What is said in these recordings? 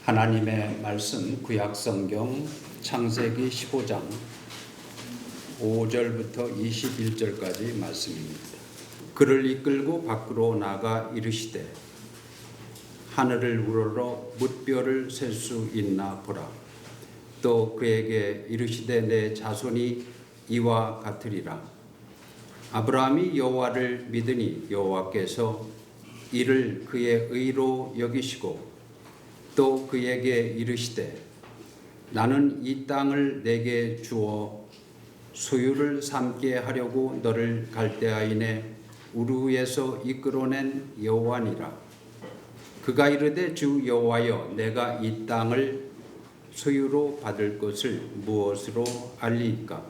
하나님의 말씀 구약성경 창세기 15장 5절부터 21절까지 말씀입니다. 그를 이끌고 밖으로 나가 이르시되 하늘을 우러러 뭇별을 셀 수 있나 보라. 또 그에게 이르시되 내 자손이 이와 같으리라. 아브라함이 여호와를 믿으니 여호와께서 이를 그의 의로 여기시고 또 그에게 이르시되 나는 이 땅을 내게 주어 소유를 삼게 하려고 너를 갈대아인의 우르에서 이끌어낸 여호와니라. 그가 이르되 주 여호와여 내가 이 땅을 소유로 받을 것을 무엇으로 알리이까?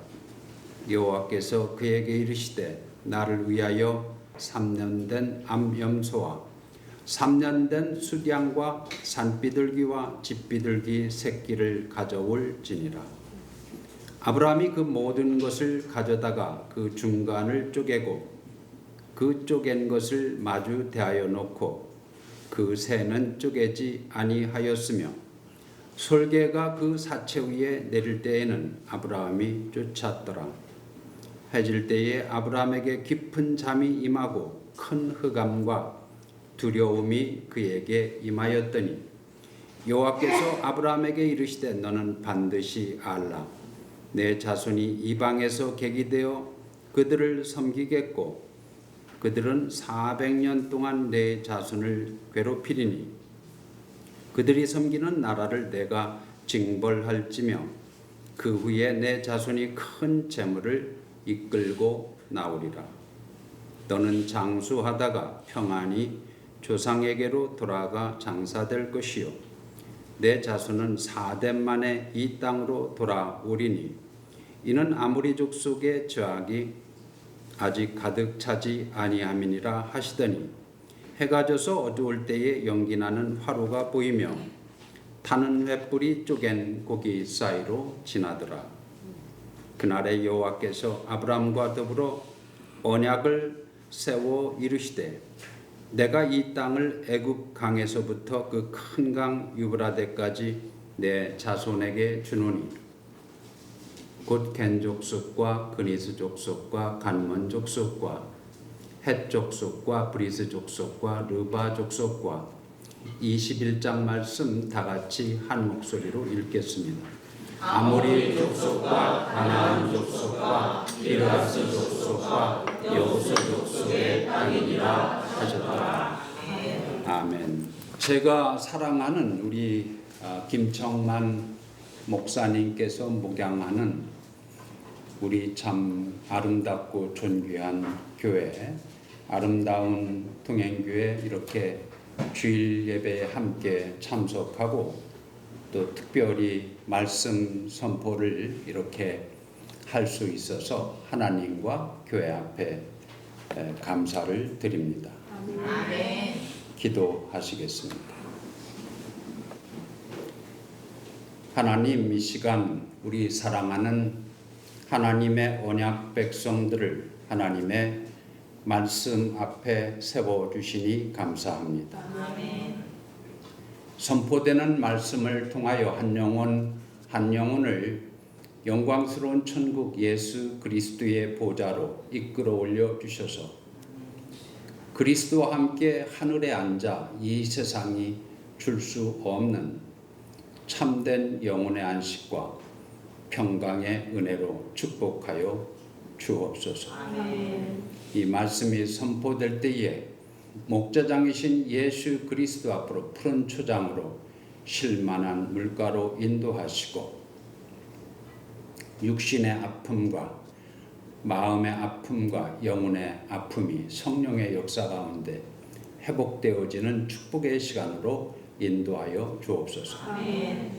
여호와께서 그에게 이르시되 나를 위하여 3년 된 암염소와 3년 된 수량과 산비둘기와 집비둘기 새끼를 가져올지니라. 아브라함이 그 모든 것을 가져다가 그 중간을 쪼개고 그 쪼갠 것을 마주 대하여 놓고 그 새는 쪼개지 아니하였으며 솔개가 그 사체 위에 내릴 때에는 아브라함이 쫓았더라. 해질 때에 아브라함에게 깊은 잠이 임하고 큰 흑암과 두려움이 그에게 임하였더니 여호와께서 아브라함에게 이르시되 너는 반드시 알라. 내 자손이 이방에서 객이 되어 그들을 섬기겠고 그들은 400년 동안 내 자손을 괴롭히리니 그들이 섬기는 나라를 내가 징벌할지며 그 후에 내 자손이 큰 재물을 이끌고 나오리라. 너는 장수하다가 평안히 조상에게로 돌아가 장사될 것이요 내 자손은 4대 만에 이 땅으로 돌아오리니 이는 아모리 족속의 죄악이 아직 가득 차지 아니함이니라 하시더니 해가 져서 어두울 때에 연기나는 화로가 보이며 타는 횃불이 쪼갠 고기 사이로 지나더라. 그날에 여호와께서 아브라함과 더불어 언약을 세워 이르시되 내가 이 땅을 애굽 강에서부터 그 큰 강 유브라데까지 내 자손에게 주노니 곧 겐 족속과 그니스 족속과 간몬 족속과 헷 족속과 브리스 족속과 르바 족속과 21장 말씀 다 같이 한 목소리로 읽겠습니다. 아모리 족속과 가나안 족속과 기르가스 족속과 여호수 족속의 땅이니라 하셨다. 아멘. 제가 사랑하는 우리 김청만 목사님께서 목양하는 우리 참 아름답고 존귀한 교회, 아름다운 동행교회 이렇게 주일 예배에 함께 참석하고 또 특별히 말씀 선포를 이렇게 할 수 있어서 하나님과 교회 앞에 감사를 드립니다. 아멘. 기도하시겠습니다. 하나님, 이 시간 우리 사랑하는 하나님의 언약 백성들을 하나님의 말씀 앞에 세워주시니 감사합니다. 아멘. 선포되는 말씀을 통하여 한 영혼을 영광스러운 천국 예수 그리스도의 보좌로 이끌어 올려 주셔서 그리스도와 함께 하늘에 앉아 이 세상이 줄 수 없는 참된 영혼의 안식과 평강의 은혜로 축복하여 주옵소서. 아멘. 이 말씀이 선포될 때에 목자장이신 예수 그리스도 앞으로 푸른 초장으로 쉴만한 물가로 인도하시고 육신의 아픔과 마음의 아픔과 영혼의 아픔이 성령의 역사 가운데 회복되어지는 축복의 시간으로 인도하여 주옵소서. 아멘.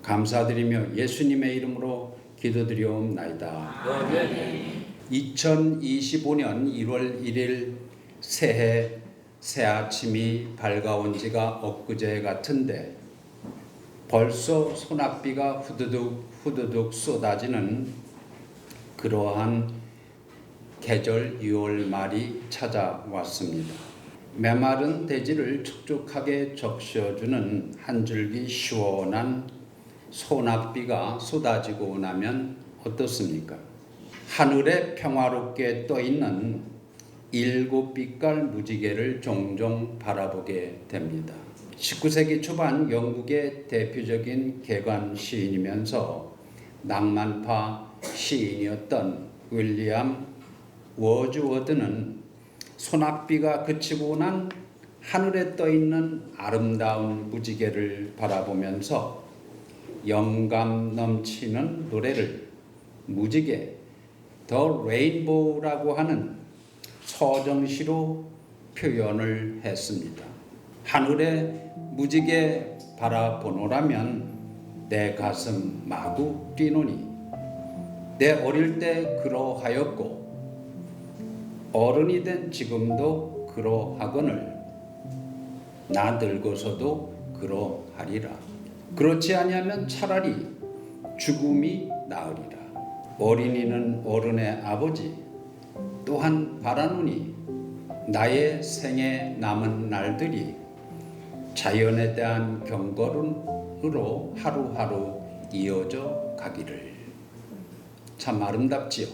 감사드리며 예수님의 이름으로 기도드리옵나이다. 아멘. 2025년 1월 1일 새해 새 아침이 밝아온 지가 엊그제 같은데 벌써 소낙비가 후두둑 쏟아지는 그러한 계절 6월 말이 찾아왔습니다. 메마른 대지를 촉촉하게 적셔주는 한 줄기 시원한 소낙비가 쏟아지고 나면 어떻습니까? 하늘에 평화롭게 떠있는 7빛깔 무지개를 종종 바라보게 됩니다. 19세기 초반 영국의 대표적인 개관 시인이면서 낭만파 시인이었던 윌리엄 워즈워드는 소낙비가 그치고 난 하늘에 떠있는 아름다운 무지개를 바라보면서 영감 넘치는 노래를 무지개, 더 레인보우라고 하는 서정시로 표현을 했습니다. 하늘에 무지개 바라보노라면 내 가슴 마구 뛰노니 내 어릴 때 그러하였고 어른이 된 지금도 그러하거늘 나 늙어서도 그러하리라. 그렇지 아니하면 차라리 죽음이 나으리라. 어린이는 어른의 아버지 또한 바라노니 나의 생에 남은 날들이 자연에 대한 경건으로 하루하루 이어져 가기를. 참 아름답지요.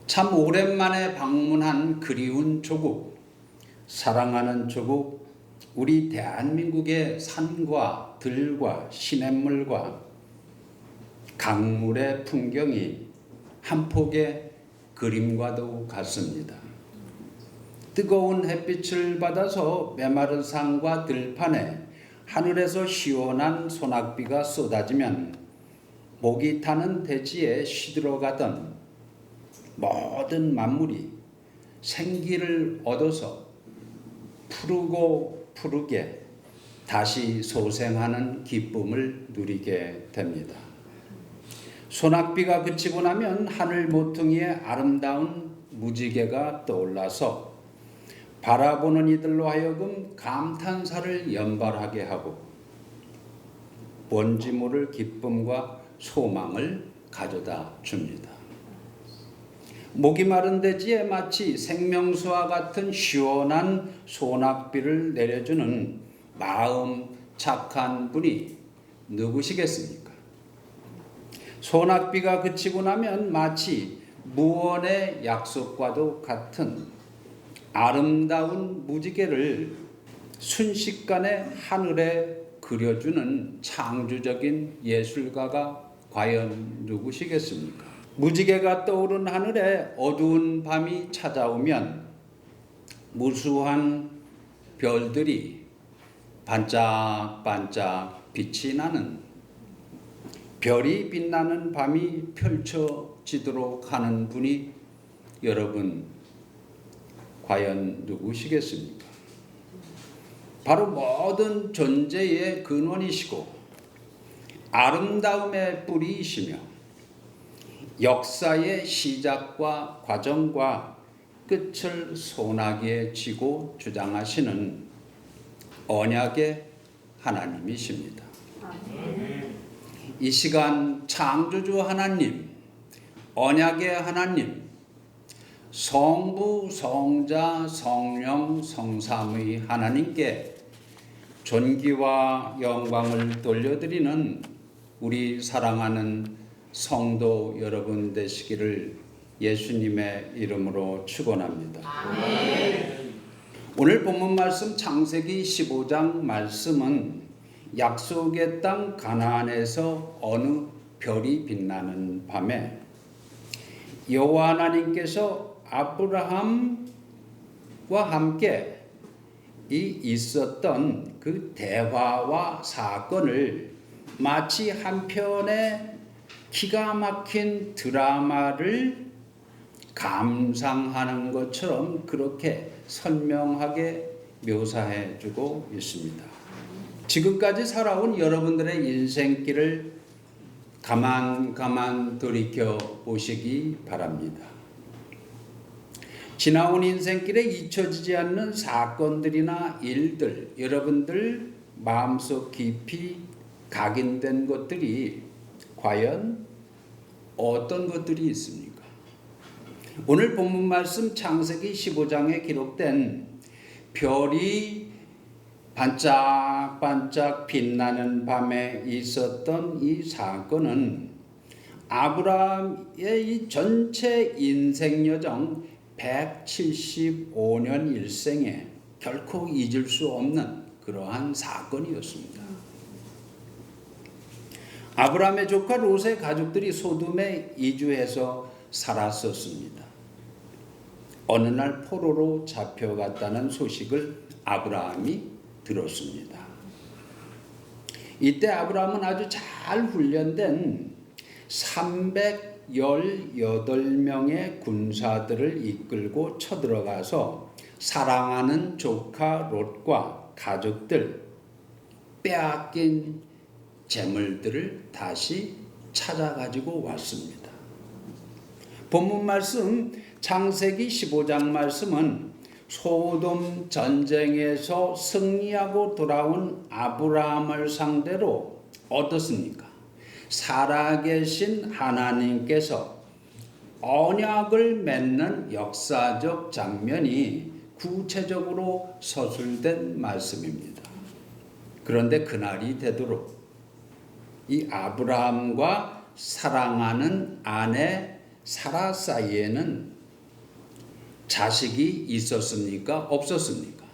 참 오랜만에 방문한 그리운 조국, 사랑하는 조국, 우리 대한민국의 산과 들과 시냇물과 강물의 풍경이 한 폭의 그림과도 같습니다. 뜨거운 햇빛을 받아서 메마른 산과 들판에 하늘에서 시원한 소낙비가 쏟아지면 목이 타는 대지에 시들어가던 모든 만물이 생기를 얻어서 푸르고 푸르게 다시 소생하는 기쁨을 누리게 됩니다. 소낙비가 그치고 나면 하늘 모퉁이에 아름다운 무지개가 떠올라서 바라보는 이들로 하여금 감탄사를 연발하게 하고 뭔지 모를 기쁨과 소망을 가져다 줍니다. 목이 마른 대지에 마치 생명수와 같은 시원한 소낙비를 내려주는 마음 착한 분이 누구시겠습니까? 소낙비가 그치고 나면 마치 무언의 약속과도 같은 아름다운 무지개를 순식간에 하늘에 그려주는 창조적인 예술가가 과연 누구시겠습니까? 무지개가 떠오른 하늘에 어두운 밤이 찾아오면 무수한 별들이 반짝반짝 빛이 나는, 별이 빛나는 밤이 펼쳐지도록 하는 분이 여러분 과연 누구시겠습니까? 바로 모든 존재의 근원이시고 아름다움의 뿌리이시며 역사의 시작과 과정과 끝을 손아귀에 쥐고 주장하시는 언약의 하나님이십니다. 이 시간 창조주 하나님, 언약의 하나님, 성부, 성자, 성령, 성삼의 하나님께 존귀와 영광을 돌려드리는 우리 사랑하는 성도 여러분 되시기를 예수님의 이름으로 축원합니다. 아멘. 오늘 본문 말씀 창세기 15장 말씀은 약속의 땅 가나안에서 어느 별이 빛나는 밤에 여호와 하나님께서 아브라함과 함께 있었던 그 대화와 사건을 마치 한 편의 기가 막힌 드라마를 감상하는 것처럼 그렇게 선명하게 묘사해 주고 있습니다. 지금까지 살아온 여러분들의 인생길을 가만 돌이켜 보시기 바랍니다. 지나온 인생길에 잊혀지지 않는 사건들이나 일들, 여러분들 마음속 깊이 각인된 것들이 과연 어떤 것들이 있습니까? 오늘 본문 말씀 창세기 15장에 기록된 별이 반짝반짝 빛나는 밤에 있었던 이 사건은 아브라함의 이 전체 인생 여정 175년 일생에 결코 잊을 수 없는 그러한 사건이었습니다. 아브라함의 조카 롯의 가족들이 소돔에 이주해서 살았었습니다. 어느 날 포로로 잡혀갔다는 소식을 아브라함이 들었습니다. 이때 아브라함은 아주 잘 훈련된 318명의 군사들을 이끌고 쳐들어가서 사랑하는 조카 롯과 가족들 빼앗긴 재물들을 다시 찾아가지고 왔습니다. 본문 말씀 창세기 15장 말씀은 소돔 전쟁에서 승리하고 돌아온 아브라함을 상대로 어떻습니까? 살아계신 하나님께서 언약을 맺는 역사적 장면이 구체적으로 서술된 말씀입니다. 그런데 그날이 되도록 이 아브라함과 사랑하는 아내 사라 사이에는 자식이 있었습니까? 없었습니까?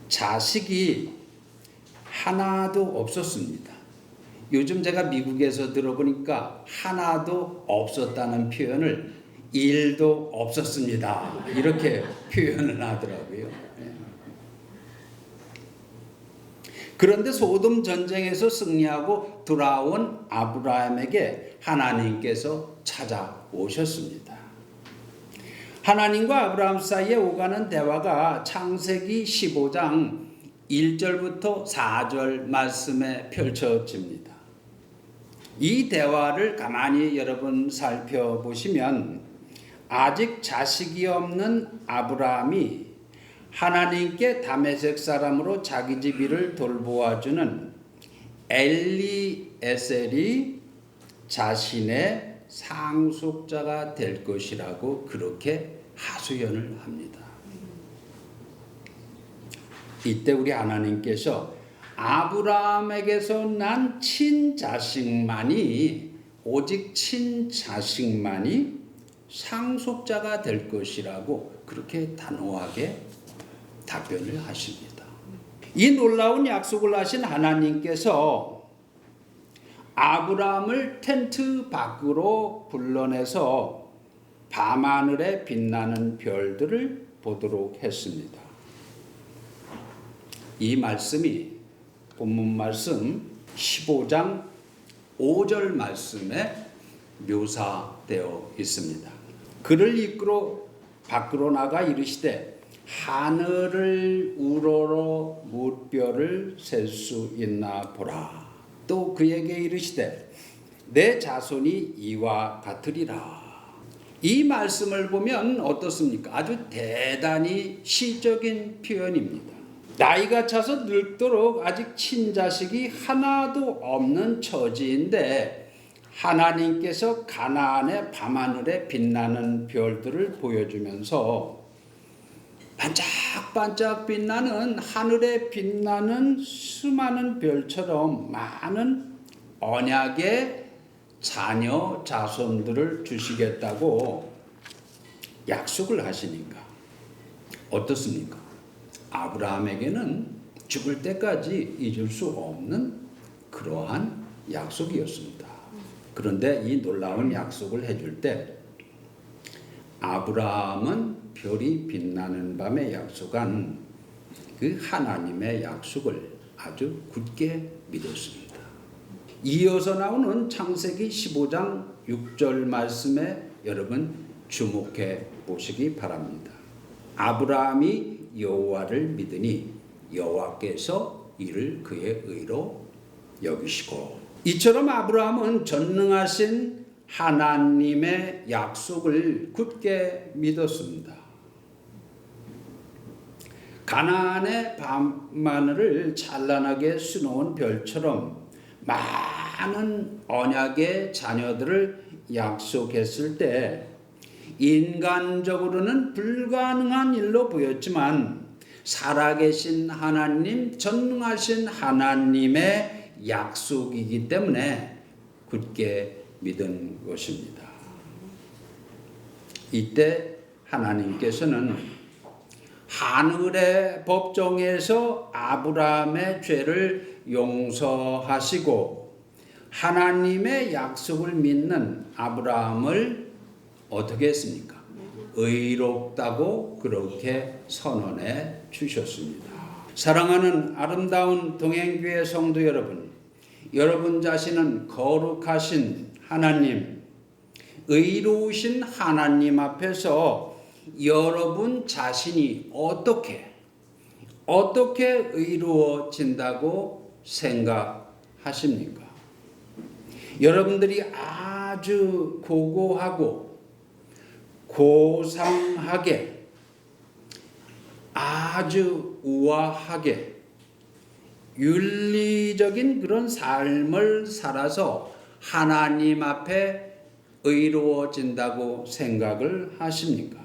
자식이 하나도 없었습니다. 요즘 제가 미국에서 들어보니까 하나도 없었다는 표현을 1도 없었습니다. 이렇게 표현을 하더라고요. 그런데 소돔 전쟁에서 승리하고 돌아온 아브라함에게 하나님께서 찾아오셨습니다. 하나님과 아브라함 사이에 오가는 대화가 창세기 15장 1절부터 4절 말씀에 펼쳐집니다. 이 대화를 가만히 여러분 살펴보시면 아직 자식이 없는 아브라함이 하나님께 다메섹 사람으로 자기 집일을 돌보아주는 엘리에셀이 자신의 상속자가 될 것이라고 그렇게 하소연을 합니다. 이때 우리 하나님께서 아브라함에게서 난 친자식만이 오직 친자식만이 상속자가 될 것이라고 그렇게 단호하게 답변을 하십니다. 이 놀라운 약속을 하신 하나님께서 아브라함을 텐트 밖으로 불러내서 밤하늘에 빛나는 별들을 보도록 했습니다. 이 말씀이 본문 말씀 15장 5절 말씀에 묘사되어 있습니다. 그를 이끌어 밖으로 나가 이르시되 하늘을 우러러 무별을 셀 수 있나 보라. 또 그에게 이르시되 내 자손이 이와 같으리라. 이 말씀을 보면 어떻습니까? 아주 대단히 시적인 표현입니다. 나이가 차서 늙도록 아직 친자식이 하나도 없는 처지인데 하나님께서 가나안의 밤하늘에 빛나는 별들을 보여주면서 반짝반짝 빛나는 하늘에 빛나는 수많은 별처럼 많은 언약의 자녀 자손들을 주시겠다고 약속을 하시니까 어떻습니까? 아브라함에게는 죽을 때까지 잊을 수 없는 그러한 약속이었습니다. 그런데 이 놀라운 약속을 해줄 때 아브라함은 별이 빛나는 밤에 약속한 그 하나님의 약속을 아주 굳게 믿었습니다. 이어서 나오는 창세기 15장 6절 말씀에 여러분 주목해 보시기 바랍니다. 아브라함이 여호와를 믿으니 여호와께서 이를 그의 의로 여기시고. 이처럼 아브라함은 전능하신 하나님의 약속을 굳게 믿었습니다. 가나안의 밤하늘을 찬란하게 수놓은 별처럼 많은 언약의 자녀들을 약속했을 때 인간적으로는 불가능한 일로 보였지만 살아계신 하나님, 전능하신 하나님의 약속이기 때문에 굳게 믿은 것입니다. 이때 하나님께서는 하늘의 법정에서 아브라함의 죄를 용서하시고 하나님의 약속을 믿는 아브라함을 어떻게 했습니까? 의롭다고 그렇게 선언해 주셨습니다. 사랑하는 아름다운 동행교회 성도 여러분, 여러분 자신은 거룩하신 하나님, 의로우신 하나님 앞에서 여러분 자신이 어떻게 의로워진다고 생각하십니까? 여러분들이 아주 고고하고 고상하게 아주 우아하게 윤리적인 그런 삶을 살아서 하나님 앞에 의로워진다고 생각을 하십니까?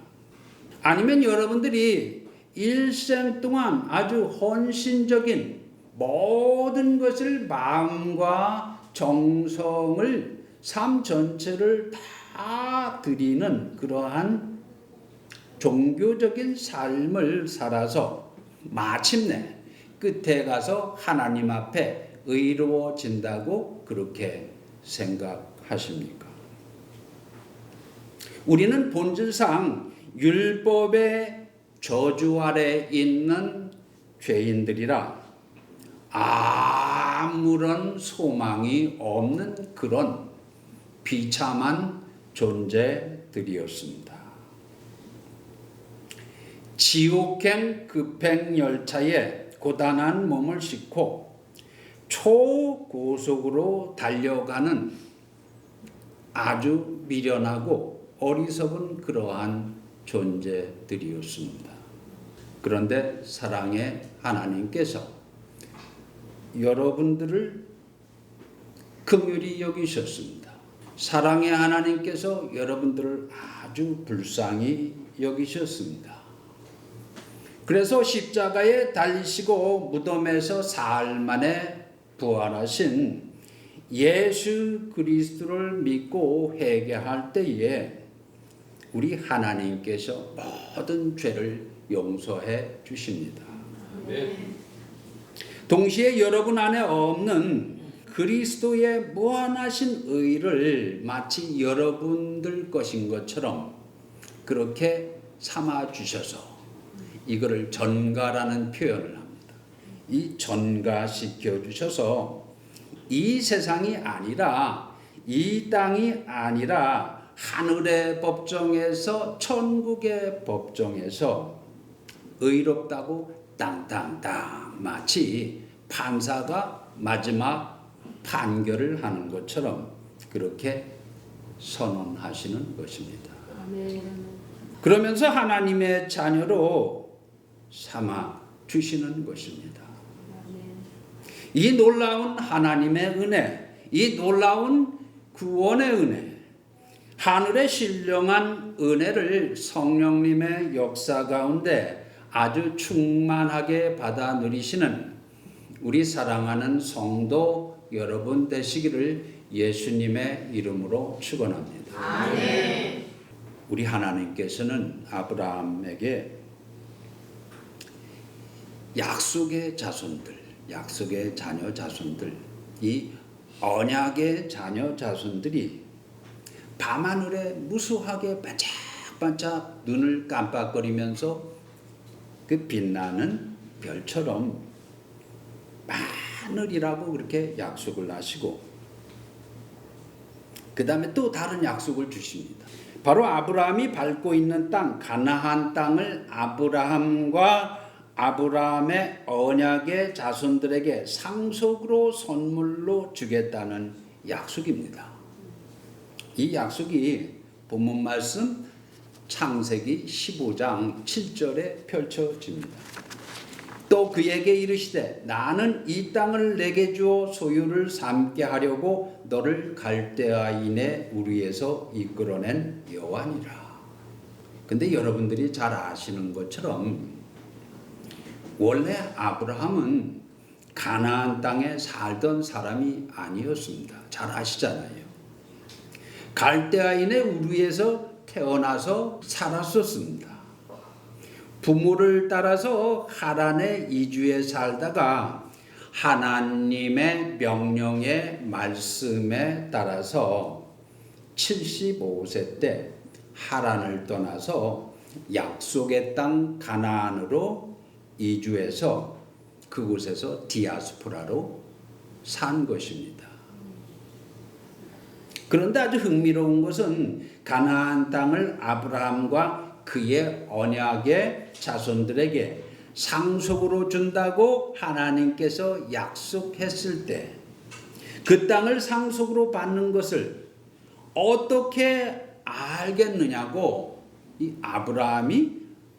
아니면 여러분들이 일생 동안 아주 헌신적인 모든 것을 마음과 정성을 삶 전체를 다 드리는 그러한 종교적인 삶을 살아서 마침내 끝에 가서 하나님 앞에 의로워진다고 그렇게 생각하십니까? 우리는 본질상 율법의 저주 아래 있는 죄인들이라 아무런 소망이 없는 그런 비참한 존재들이었습니다. 지옥행 급행열차에 고단한 몸을 싣고 초고속으로 달려가는 아주 미련하고 어리석은 그러한 존재들이었습니다. 그런데 사랑의 하나님께서 여러분들을 긍휼히 여기셨습니다. 사랑의 하나님께서 여러분들을 아주 불쌍히 여기셨습니다. 그래서 십자가에 달리시고 무덤에서 사흘 만에 부활하신 예수 그리스도를 믿고 회개할 때에 우리 하나님께서 모든 죄를 용서해 주십니다. 동시에 여러분 안에 없는 그리스도의 무한하신 의를 마치 여러분들 것인 것처럼 그렇게 삼아 주셔서 이거를 전가라는 표현을 합니다. 이 전가시켜 주셔서 이 세상이 아니라 이 땅이 아니라 하늘의 법정에서 천국의 법정에서 의롭다고 땅땅땅 마치 판사가 마지막 판결을 하는 것처럼 그렇게 선언하시는 것입니다. 그러면서 하나님의 자녀로 삼아 주시는 것입니다. 이 놀라운 하나님의 은혜, 이 놀라운 구원의 은혜, 하늘의 신령한 은혜를 성령님의 역사 가운데 아주 충만하게 받아 누리시는 우리 사랑하는 성도 여러분 되시기를 예수님의 이름으로 축원합니다. 아멘. 우리 하나님께서는 아브라함에게 약속의 자손들, 약속의 자녀 자손들, 이 언약의 자녀 자손들이 밤하늘에 무수하게 반짝반짝 눈을 깜빡거리면서 그 빛나는 별처럼 많으리라고 그렇게 약속을 하시고 그 다음에 또 다른 약속을 주십니다. 바로 아브라함이 밟고 있는 땅, 가나안 땅을 아브라함과 아브라함의 언약의 자손들에게 상속으로 선물로 주겠다는 약속입니다. 이 약속이 본문 말씀 창세기 15장 7절에 펼쳐집니다. 또 그에게 이르시되 나는 이 땅을 내게 주어 소유를 삼게 하려고 너를 갈대아인의 우리에서 이끌어낸 여호와니라. 근데 여러분들이 잘 아시는 것처럼 원래 아브라함은 가나안 땅에 살던 사람이 아니었습니다. 잘 아시잖아요. 갈대아인의 우르에서 태어나서 살았었습니다. 부모를 따라서 하란에 이주해 살다가 하나님의 명령의 말씀에 따라서 75세 때 하란을 떠나서 약속의 땅 가나안으로 이주해서 그곳에서 디아스포라로 산 것입니다. 그런데 아주 흥미로운 것은 가나안 땅을 아브라함과 그의 언약의 자손들에게 상속으로 준다고 하나님께서 약속했을 때 그 땅을 상속으로 받는 것을 어떻게 알겠느냐고 이 아브라함이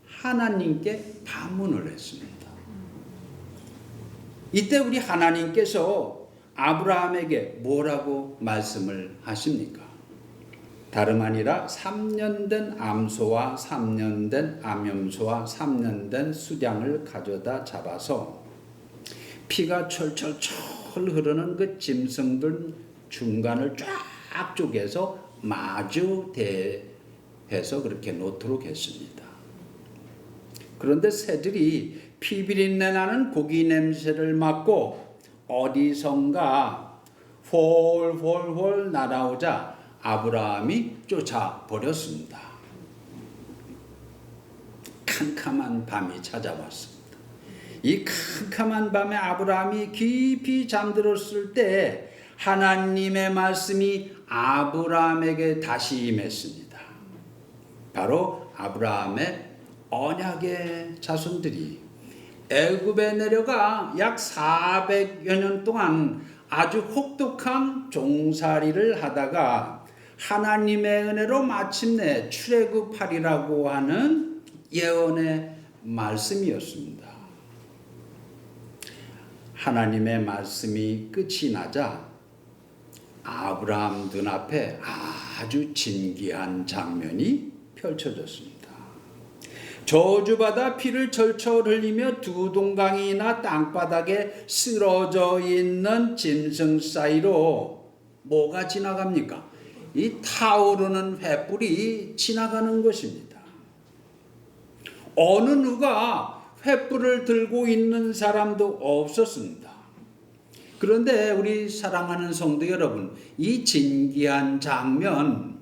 하나님께 반문을 했습니다. 이때 우리 하나님께서 아브라함에게 뭐라고 말씀을 하십니까? 다름 아니라 3년 된 암소와 3년 된 암염소와 3년 된 수량을 가져다 잡아서 피가 철철철 흐르는 그 짐승들 중간을 쫙 쪼개서 마주 대해서 그렇게 놓도록 했습니다. 그런데 새들이 피비린내 나는 고기 냄새를 맡고 어디선가 홀홀홀 날아오자 아브라함이 쫓아버렸습니다. 캄캄한 밤이 찾아왔습니다. 이 캄캄한 밤에 아브라함이 깊이 잠들었을 때 하나님의 말씀이 아브라함에게 다시 임했습니다. 바로 아브라함의 언약의 자손들이 애굽에 내려가 약 400여 년 동안 아주 혹독한 종살이를 하다가 하나님의 은혜로 마침내 출애굽하리라고 하는 예언의 말씀이었습니다. 하나님의 말씀이 끝이 나자 아브라함 눈앞에 아주 진기한 장면이 펼쳐졌습니다. 저주받아 피를 철철 흘리며 두 동강이나 땅바닥에 쓰러져 있는 짐승 사이로 뭐가 지나갑니까? 이 타오르는 횃불이 지나가는 것입니다. 어느 누가 횃불을 들고 있는 사람도 없었습니다. 그런데 우리 사랑하는 성도 여러분, 이 진기한 장면,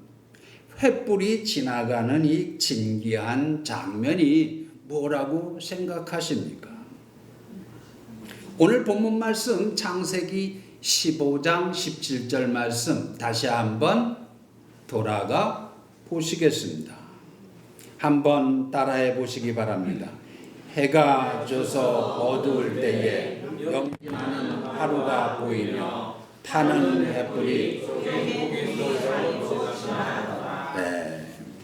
횃불이 지나가는 이 진기한 장면이 뭐라고 생각하십니까? 오늘 본문 말씀 창세기 15장 17절 말씀 다시 한번 돌아가 보시겠습니다. 한번 따라해 보시기 바랍니다. 해가 져서 어두울 때에 영원한 하루가 보이며 타는 횃불이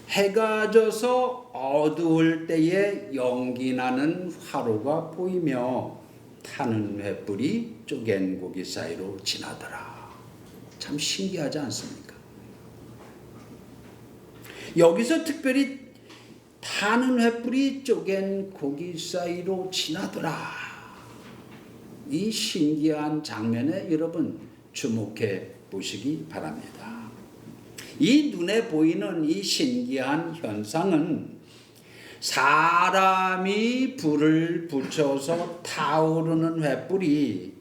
해가 져서 어두울 때에 연기 나는 화로가 보이며 타는 횃불이 쪼갠 고기 사이로 지나더라. 참 신기하지 않습니까? 여기서 특별히 타는 횃불이 쪼갠 고기 사이로 지나더라. 이 신기한 장면에 여러분 주목해 보시기 바랍니다. 이 눈에 보이는 이 신기한 현상은 사람이 불을 붙여서 타오르는 횃불이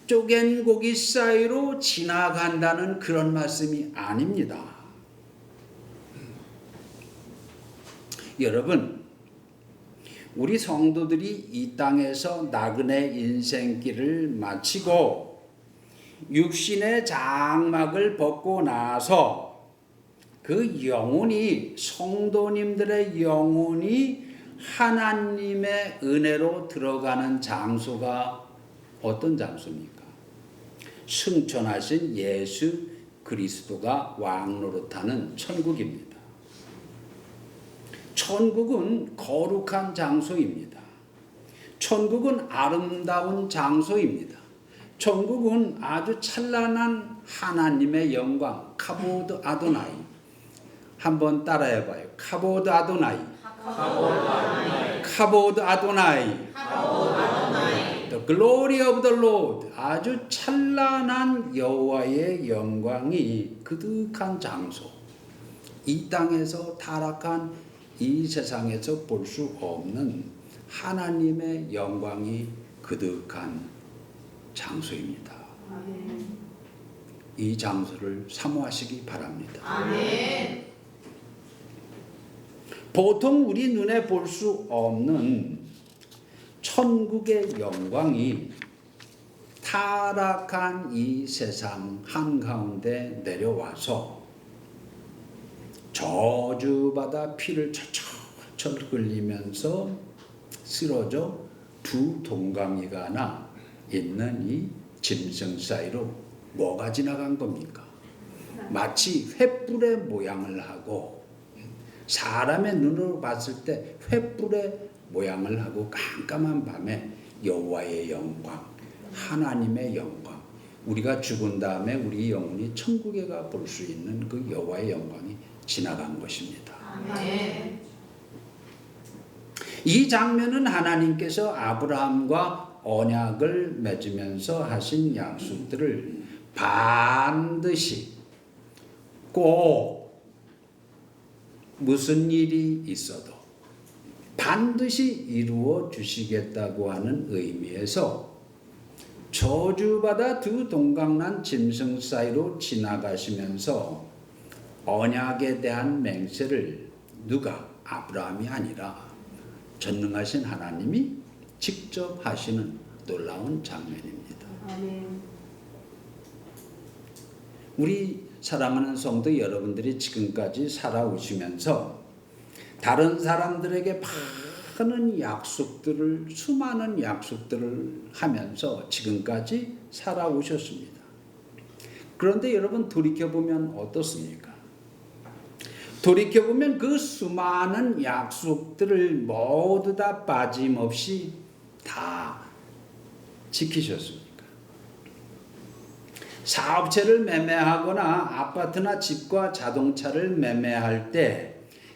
쪼갠 고기 사이로 지나간다는 그런 말씀이 아닙니다. 여러분, 우리 성도들이 이 땅에서 나그네 인생길을 마치고 육신의 장막을 벗고 나서 그 영혼이, 성도님들의 영혼이 하나님의 은혜로 들어가는 장소가 어떤 장소입니까? 승천하신 예수 그리스도가 왕노릇하는 천국입니다. 천국은 거룩한 장소입니다. 천국은 아름다운 장소입니다. 천국은 아주 찬란한 하나님의 영광, 카보드 아도나이. 한번 따라해봐요. 카보드 아도나이. 카보드 아도나이. 카보드 아도나이. glory of the Lord, 아주 찬란한 여호와의 영광이 그득한 장소, 이 땅에서 타락한 이 세상에서 볼 수 없는 하나님의 영광이 그득한 장소입니다. 아멘. 이 장소를 사모하시기 바랍니다. 아멘. 보통 우리 눈에 볼 수 없는 천국의 영광이 타락한 이 세상 한가운데 내려와서 저주받아 피를 철철 흘리면서 쓰러져 두 동강이가 하나 있는 이 짐승 사이로 뭐가 지나간 겁니까? 마치 횃불의 모양을 하고, 사람의 눈으로 봤을 때 횃불의 모양을 하고 깜깜한 밤에 여호와의 영광, 하나님의 영광, 우리가 죽은 다음에 우리 영혼이 천국에 가 볼 수 있는 그 여호와의 영광이 지나간 것입니다. 아멘. 이 장면은 하나님께서 아브라함과 언약을 맺으면서 하신 약속들을 반드시 꼭 무슨 일이 있어도 반드시 이루어 주시겠다고 하는 의미에서 저주받아 두 동강난 짐승 사이로 지나가시면서 언약에 대한 맹세를 누가, 아브라함이 아니라 전능하신 하나님이 직접 하시는 놀라운 장면입니다. 아멘. 우리 사랑하는 성도 여러분들이 지금까지 살아오시면서 다른 사람들에게 많은 약속들을, 수많은 약속들을 하면서 지금까지 살아오셨습니다. 그런데 여러분 돌이켜보면 어떻습니까? 돌이켜보면 그 수많은 약속들을 모두 다 빠짐없이 다 지키셨습니까? 사업체를 매매하거나 아파트나 집과 자동차를 매매할 때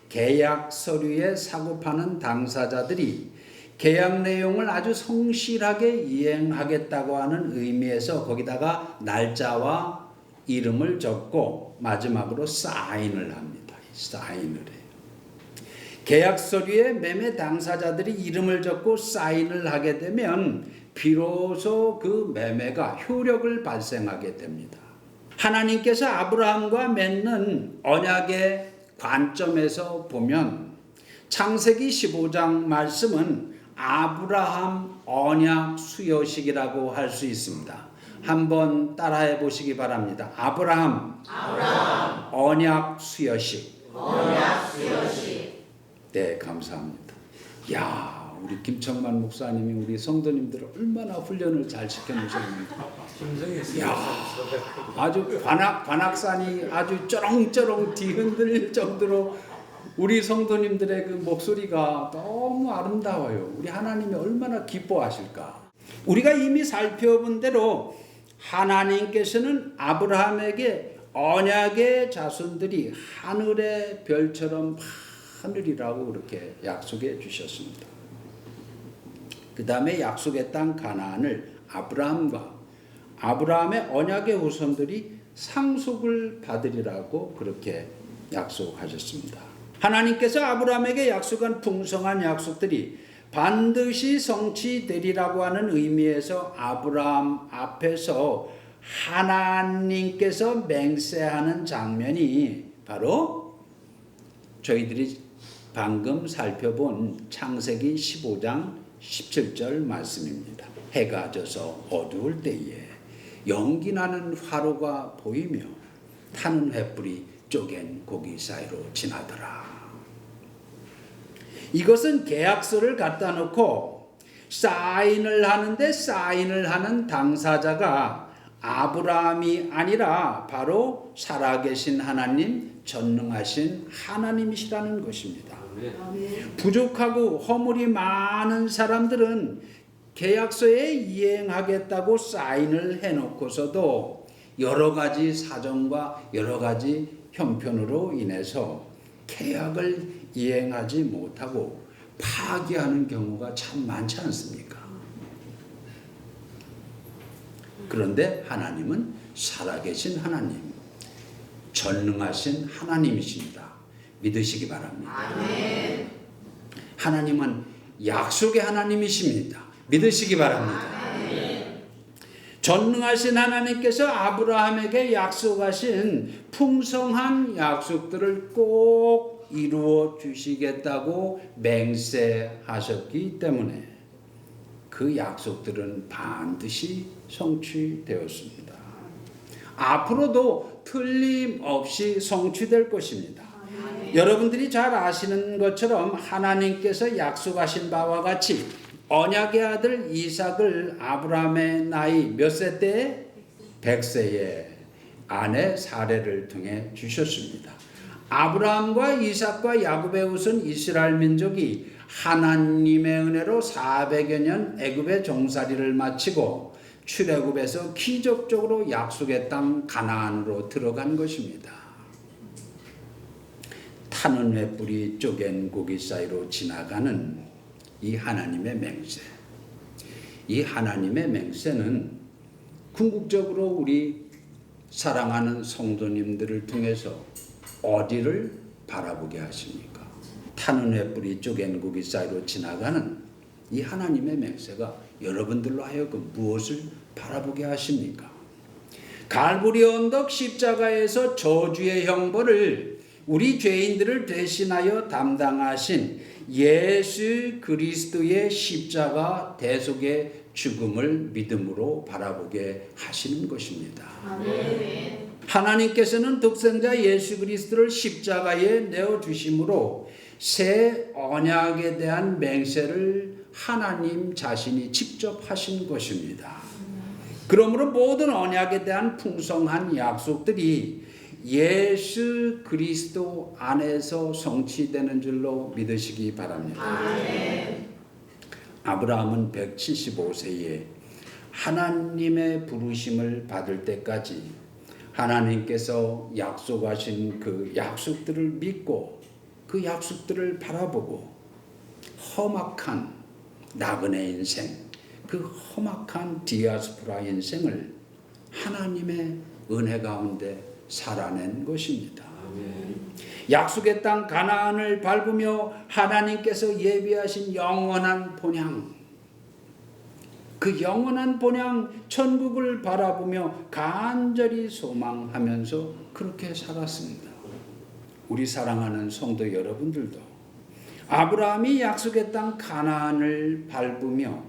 계약 서류에 사고 파는 당사자들이 계약 내용을 아주 성실하게 이행하겠다고 하는 의미에서 거기다가 날짜와 이름을 적고 마지막으로 사인을 합니다. 사인을 해요. 계약 서류에 매매 당사자들이 이름을 적고 사인을 하게 되면 비로소 그 매매가 효력을 발생하게 됩니다. 하나님께서 아브라함과 맺는 언약의 관점에서 보면 창세기 15장 말씀은 아브라함 언약 수여식이라고 할 수 있습니다. 한번 따라해 보시기 바랍니다. 아브라함 언약 수여식. 네, 감사합니다. 야, 우리 김청만 목사님이 우리 성도님들을 얼마나 훈련을 잘 시켜놓으셨는가. 야, 아주 관악산이 아주 쩌렁쩌렁 뒤흔들릴 정도로 우리 성도님들의 그 목소리가 너무 아름다워요. 우리 하나님이 얼마나 기뻐하실까. 우리가 이미 살펴본 대로 하나님께서는 아브라함에게 언약의 자손들이 하늘의 별처럼 하늘이라고 그렇게 약속해 주셨습니다. 그 다음에 약속의 땅 가나안을 아브라함과 아브라함의 언약의 후손들이 상속을 받으리라고 그렇게 약속하셨습니다. 하나님께서 아브라함에게 약속한 풍성한 약속들이 반드시 성취되리라고 하는 의미에서 아브라함 앞에서 하나님께서 맹세하는 장면이 바로 저희들이 방금 살펴본 창세기 15장 17절 말씀입니다. 해가 져서 어두울 때에 연기나는 화로가 보이며 타는 횃불이 쪼갠 고기 사이로 지나더라. 이것은 계약서를 갖다 놓고 사인을 하는데 사인을 하는 당사자가 아브라함이 아니라 바로 살아계신 하나님, 전능하신 하나님이시라는 것입니다. 부족하고 허물이 많은 사람들은 계약서에 이행하겠다고 사인을 해놓고서도 여러 가지 사정과 여러 가지 형편으로 인해서 계약을 이행하지 못하고 파기하는 경우가 참 많지 않습니까? 그런데 하나님은 살아계신 하나님, 전능하신 하나님이십니다. 믿으시기 바랍니다. 아멘. 하나님은 약속의 하나님이십니다. 믿으시기 바랍니다. 전능하신 하나님께서 아브라함에게 약속하신 풍성한 약속들을 꼭 이루어 주시겠다고 맹세하셨기 때문에 그 약속들은 반드시 성취되었습니다. 앞으로도 틀림없이 성취될 것입니다. 여러분들이 잘 아시는 것처럼 하나님께서 약속하신 바와 같이 언약의 아들 이삭을 아브라함의 나이 몇 세 때에? 100세에 아내 사례를 통해 주셨습니다. 아브라함과 이삭과 야곱의 후손 이스라엘 민족이 하나님의 은혜로 400여 년 애굽의 종살이를 마치고 출애굽에서 기적적으로 약속의 땅 가나안으로 들어간 것입니다. 타는 횃불이 쪼갠 고기 사이로 지나가는 이 하나님의 맹세. 이 하나님의 맹세는 궁극적으로 우리 사랑하는 성도님들을 통해서 어디를 바라보게 하십니까? 타는 횃불이 쪼갠 고기 사이로 지나가는 이 하나님의 맹세가 여러분들로 하여금 무엇을 바라보게 하십니까? 갈보리 언덕 십자가에서 저주의 형벌을 우리 죄인들을 대신하여 담당하신 예수 그리스도의 십자가 대속의 죽음을 믿음으로 바라보게 하시는 것입니다. 아멘. 하나님께서는 독생자 예수 그리스도를 십자가에 내어주심으로 새 언약에 대한 맹세를 하나님 자신이 직접 하신 것입니다. 그러므로 모든 언약에 대한 풍성한 약속들이 예수 그리스도 안에서 성취되는 줄로 믿으시기 바랍니다. 아멘. 아브라함은 175세에 하나님의 부르심을 받을 때까지 하나님께서 약속하신 그 약속들을 믿고 그 약속들을 바라보고 험악한 나그네 인생, 그 험악한 디아스포라 인생을 하나님의 은혜 가운데 살아낸 것입니다. 약속의 땅 가나안을 밟으며 하나님께서 예비하신 영원한 본향, 그 영원한 본향 천국을 바라보며 간절히 소망하면서 그렇게 살았습니다. 우리 사랑하는 성도 여러분들도 아브라함이 약속의 땅 가나안을 밟으며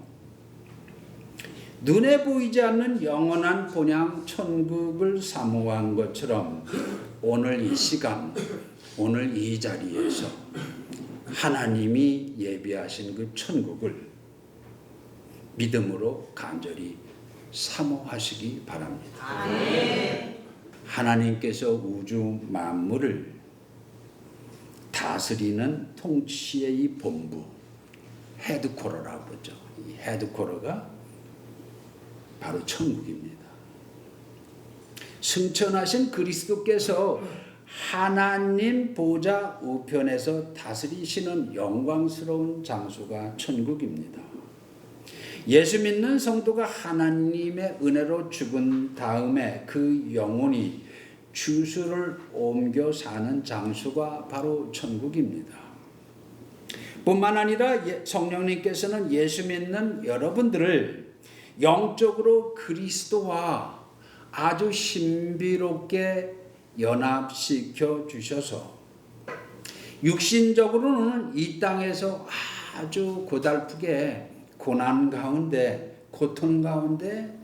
눈에 보이지 않는 영원한 본향 천국을 사모한 것처럼 오늘 이 시간, 오늘 이 자리에서 하나님이 예비하신 그 천국을 믿음으로 간절히 사모하시기 바랍니다. 아멘. 하나님께서 우주 만물을 다스리는 통치의 이 본부, 헤드쿼터라고 그러죠. 이 헤드쿼터가 바로 천국입니다. 승천하신 그리스도께서 하나님 보좌 우편에서 다스리시는 영광스러운 장소가 천국입니다. 예수 믿는 성도가 하나님의 은혜로 죽은 다음에 그 영혼이 주소를 옮겨 사는 장소가 바로 천국입니다. 뿐만 아니라 성령님께서는 예수 믿는 여러분들을 영적으로 그리스도와 아주 신비롭게 연합시켜 주셔서 육신적으로는 이 땅에서 아주 고달프게 고난 가운데 고통 가운데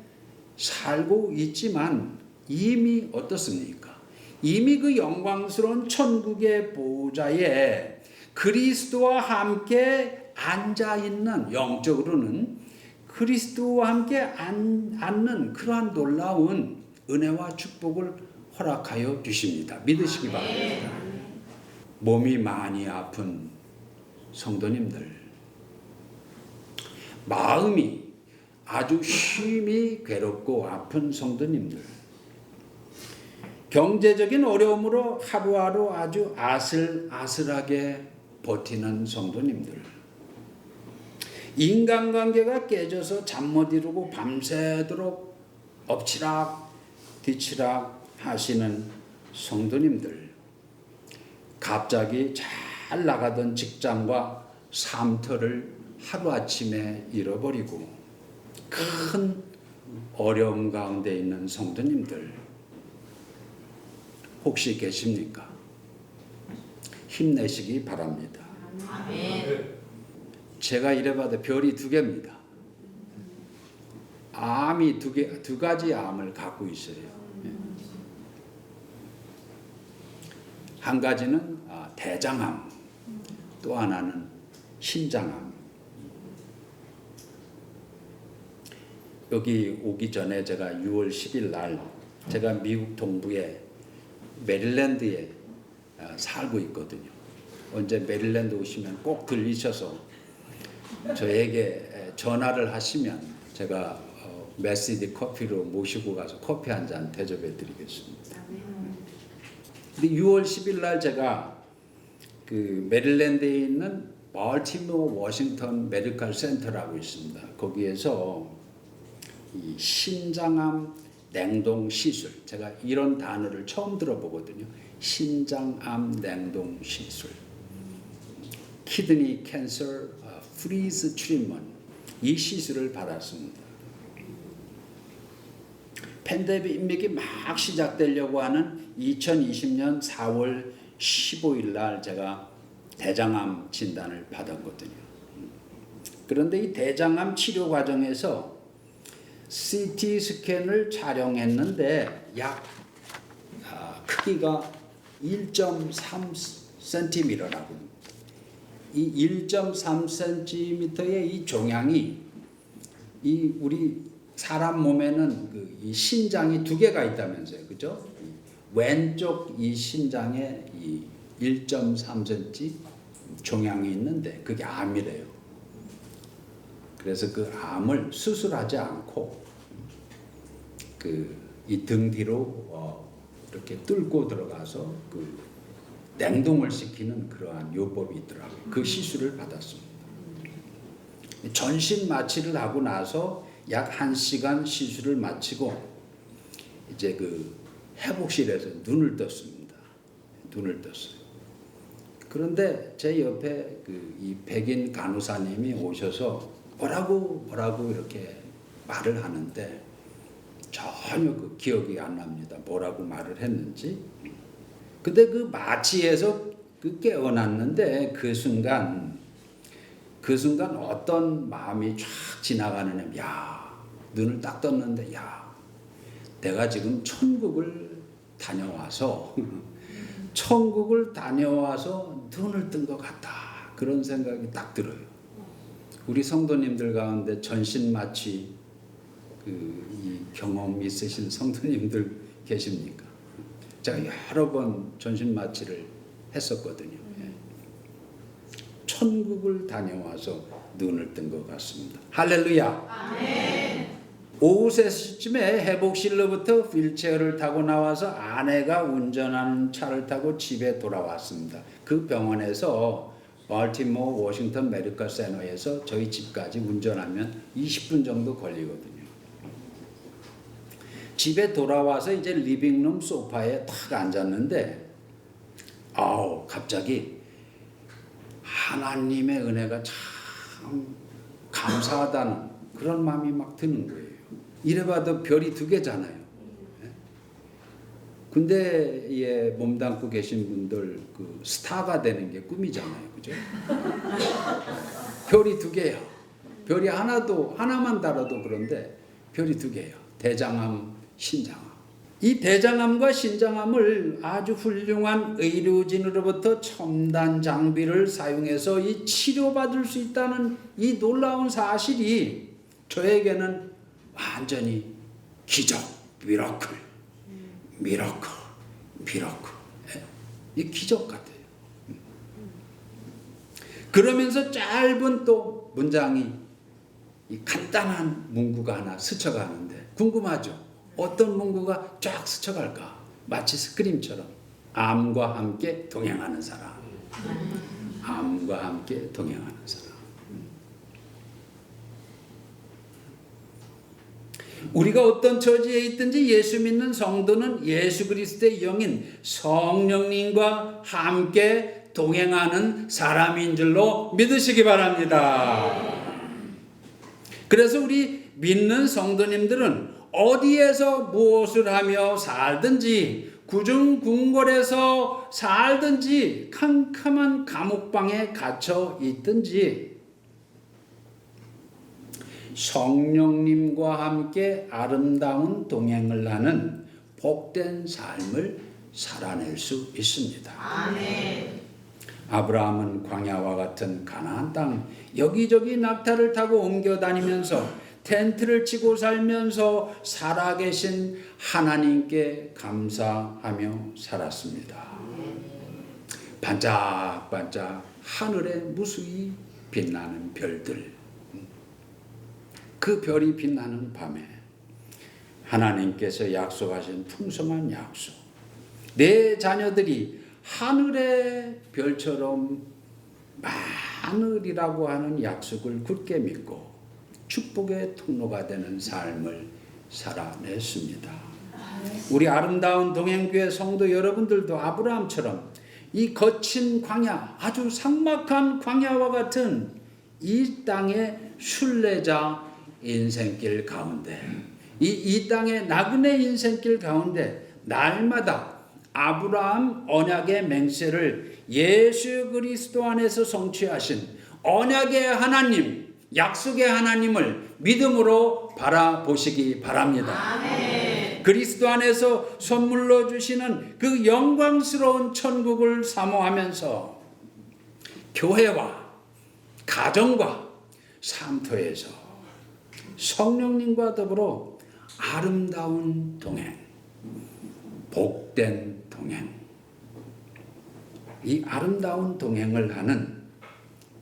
살고 있지만 이미 어떻습니까? 이미 그 영광스러운 천국의 보좌에 그리스도와 함께 앉아있는, 영적으로는 그리스도와 함께 앉는 그러한 놀라운 은혜와 축복을 허락하여 주십니다. 믿으시기 바랍니다. 몸이 많이 아픈 성도님들, 마음이 아주 심히 괴롭고 아픈 성도님들, 경제적인 어려움으로 하루하루 아주 아슬아슬하게 버티는 성도님들, 인간관계가 깨져서 잠 못 이루고 밤새도록 엎치락 뒤치락 하시는 성도님들, 갑자기 잘 나가던 직장과 삶터를 하루아침에 잃어버리고 큰 어려움 가운데 있는 성도님들 혹시 계십니까? 힘내시기 바랍니다. 아멘. 제가 이래봐도 별이 2개입니다. 암이 두 가지 암을 갖고 있어요. 한 가지는 대장암, 또 하나는 신장암. 여기 오기 전에 제가 6월 10일 날 제가 미국 동부의 메릴랜드에 살고 있거든요. 언제 메릴랜드 오시면 꼭 들리셔서 저에게 전화를 하시면 제가 메시디 커피로 모시고 가서 커피 한 잔 대접해 드리겠습니다. 근데 6월 10일 날 제가 그 메릴랜드에 있는 발티모어 워싱턴 메디컬 센터라고 있습니다. 거기에서 이 신장암 냉동 시술, 제가 이런 단어를 처음 들어보거든요. 신장암 냉동 시술, 키드니 캔서 프리즈 트리트먼트, 이 시술을 받았습니다. 팬데믹이 막 시작되려고 하는 2020년 4월 15일 날 제가 대장암 진단을 받았거든요. 그런데 이 대장암 치료 과정에서 CT 스캔을 촬영했는데 약 크기가 1.3cm라고. 이 1.3cm의 이 종양이 이 우리 사람 몸에는 이 신장이 2개가 있다면서요, 그죠? 왼쪽 이 신장에 이 1.3cm 종양이 있는데 그게 암이래요. 그래서 그 암을 수술하지 않고 이 등 뒤로 이렇게 뚫고 들어가서 그 냉동을 시키는 그러한 요법이 있더라고요. 그 시술을 받았습니다. 전신 마취를 하고 나서 약 1시간 시술을 마치고 이제 그 회복실에서 눈을 떴습니다. 눈을 떴어요. 그런데 제 옆에 이 백인 간호사님이 오셔서 뭐라고 이렇게 말을 하는데 전혀 그 기억이 안 납니다. 뭐라고 말을 했는지. 근데 그 마취에서 깨어났는데 그 순간 어떤 마음이 쫙 지나가는, 야, 눈을 딱 떴는데, 야, 내가 지금 천국을 다녀와서 눈을 뜬 것 같다. 그런 생각이 딱 들어요. 우리 성도님들 가운데 전신 마취 이 경험 있으신 성도님들 계십니까? 제가 여러 번 전신 마취를 했었거든요. 천국을 다녀와서 눈을 뜬 것 같습니다. 할렐루야. 아멘. 오후 3시쯤에 회복실로부터 휠체어를 타고 나와서 아내가 운전하는 차를 타고 집에 돌아왔습니다. 그 병원에서 발티모어 워싱턴 메디컬 센터에서 저희 집까지 운전하면 20분 정도 걸리거든요. 집에 돌아와서 이제 리빙룸 소파에 탁 앉았는데 갑자기 하나님의 은혜가 참 감사하다는 그런 마음이 막 드는 거예요. 이래봐도 별이 2개잖아요. 근데 몸담고 계신 분들 스타가 되는 게 꿈이잖아요, 그죠? 별이 2개예요. 별이 하나만 달아도 그런데 별이 2개예요. 대장암, 신장암. 이 대장암과 신장암을 아주 훌륭한 의료진으로부터 첨단 장비를 사용해서 이 치료받을 수 있다는 이 놀라운 사실이 저에게는 완전히 기적, 미라클. 이 기적 같아요. 그러면서 짧은 또 문장이 이 간단한 문구가 하나 스쳐가는데 궁금하죠? 어떤 문구가 쫙 스쳐갈까? 마치 스크림처럼 암과 함께 동행하는 사람. 암과 함께 동행하는 사람. 우리가 어떤 처지에 있든지 예수 믿는 성도는 예수 그리스도의 영인 성령님과 함께 동행하는 사람인 줄로 믿으시기 바랍니다. 그래서 우리 믿는 성도님들은 어디에서 무엇을 하며 살든지 구중궁궐에서 살든지 캄캄한 감옥방에 갇혀 있든지 성령님과 함께 아름다운 동행을 하는 복된 삶을 살아낼 수 있습니다. 아멘. 아브라함은 광야와 같은 가나안 땅 여기저기 낙타를 타고 옮겨 다니면서 텐트를 치고 살면서 살아계신 하나님께 감사하며 살았습니다. 반짝반짝 하늘에 무수히 빛나는 별들, 그 별이 빛나는 밤에 하나님께서 약속하신 풍성한 약속, 내 자녀들이 하늘의 별처럼 많으리라고 하는 약속을 굳게 믿고 축복의 통로가 되는 삶을 살아냈습니다. 우리 아름다운 동행교회 성도 여러분들도 아브라함처럼 이 거친 광야, 아주 삭막한 광야와 같은 이 땅의 순례자 인생길 가운데, 이 땅의 나그네 인생길 가운데 날마다 아브라함 언약의 맹세를 예수 그리스도 안에서 성취하신 언약의 하나님, 약속의 하나님을 믿음으로 바라보시기 바랍니다. 아멘. 그리스도 안에서 선물로 주시는 그 영광스러운 천국을 사모하면서 교회와 가정과 삶터에서 성령님과 더불어 아름다운 동행, 복된 동행, 이 아름다운 동행을 하는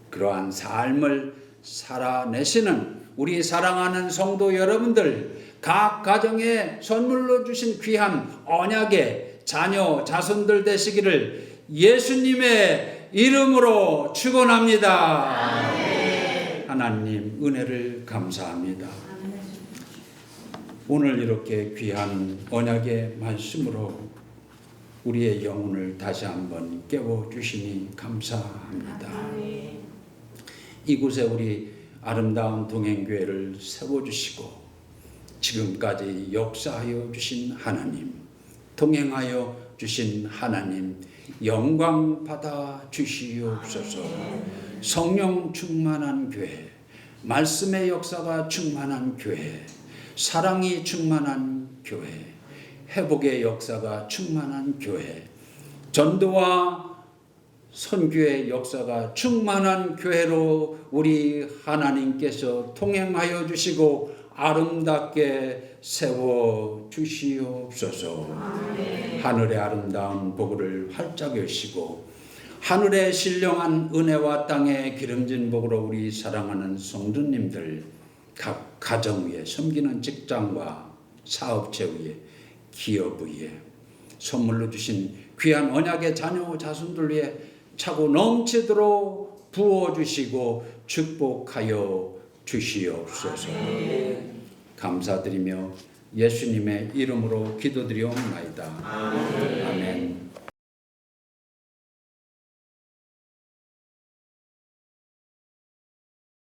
그러한 삶을 살아내시는 우리 사랑하는 성도 여러분들, 각 가정에 선물로 주신 귀한 언약의 자녀 자손들 되시기를 예수님의 이름으로 축원합니다. 하나님 은혜를 감사합니다. 오늘 이렇게 귀한 언약의 말씀으로 우리의 영혼을 다시 한번 깨워주시니 감사합니다. 이곳에 우리 아름다운 동행교회를 세워주시고 지금까지 역사하여 주신 하나님, 동행하여 주신 하나님 영광 받아 주시옵소서. 성령 충만한 교회, 말씀의 역사가 충만한 교회, 사랑이 충만한 교회, 회복의 역사가 충만한 교회, 전도와 선교의 역사가 충만한 교회로 우리 하나님께서 통행하여 주시고 아름답게 세워 주시옵소서. 하늘의 아름다운 복을 활짝 여시고 하늘의 신령한 은혜와 땅의 기름진 복으로 우리 사랑하는 성도님들 각 가정 위에, 섬기는 직장과 사업체 위에, 기업 위에, 선물로 주신 귀한 언약의 자녀 자손들 위에 차고 넘치도록 부어주시고 축복하여 주시옵소서. 감사드리며 예수님의 이름으로 기도드리옵나이다. 아멘.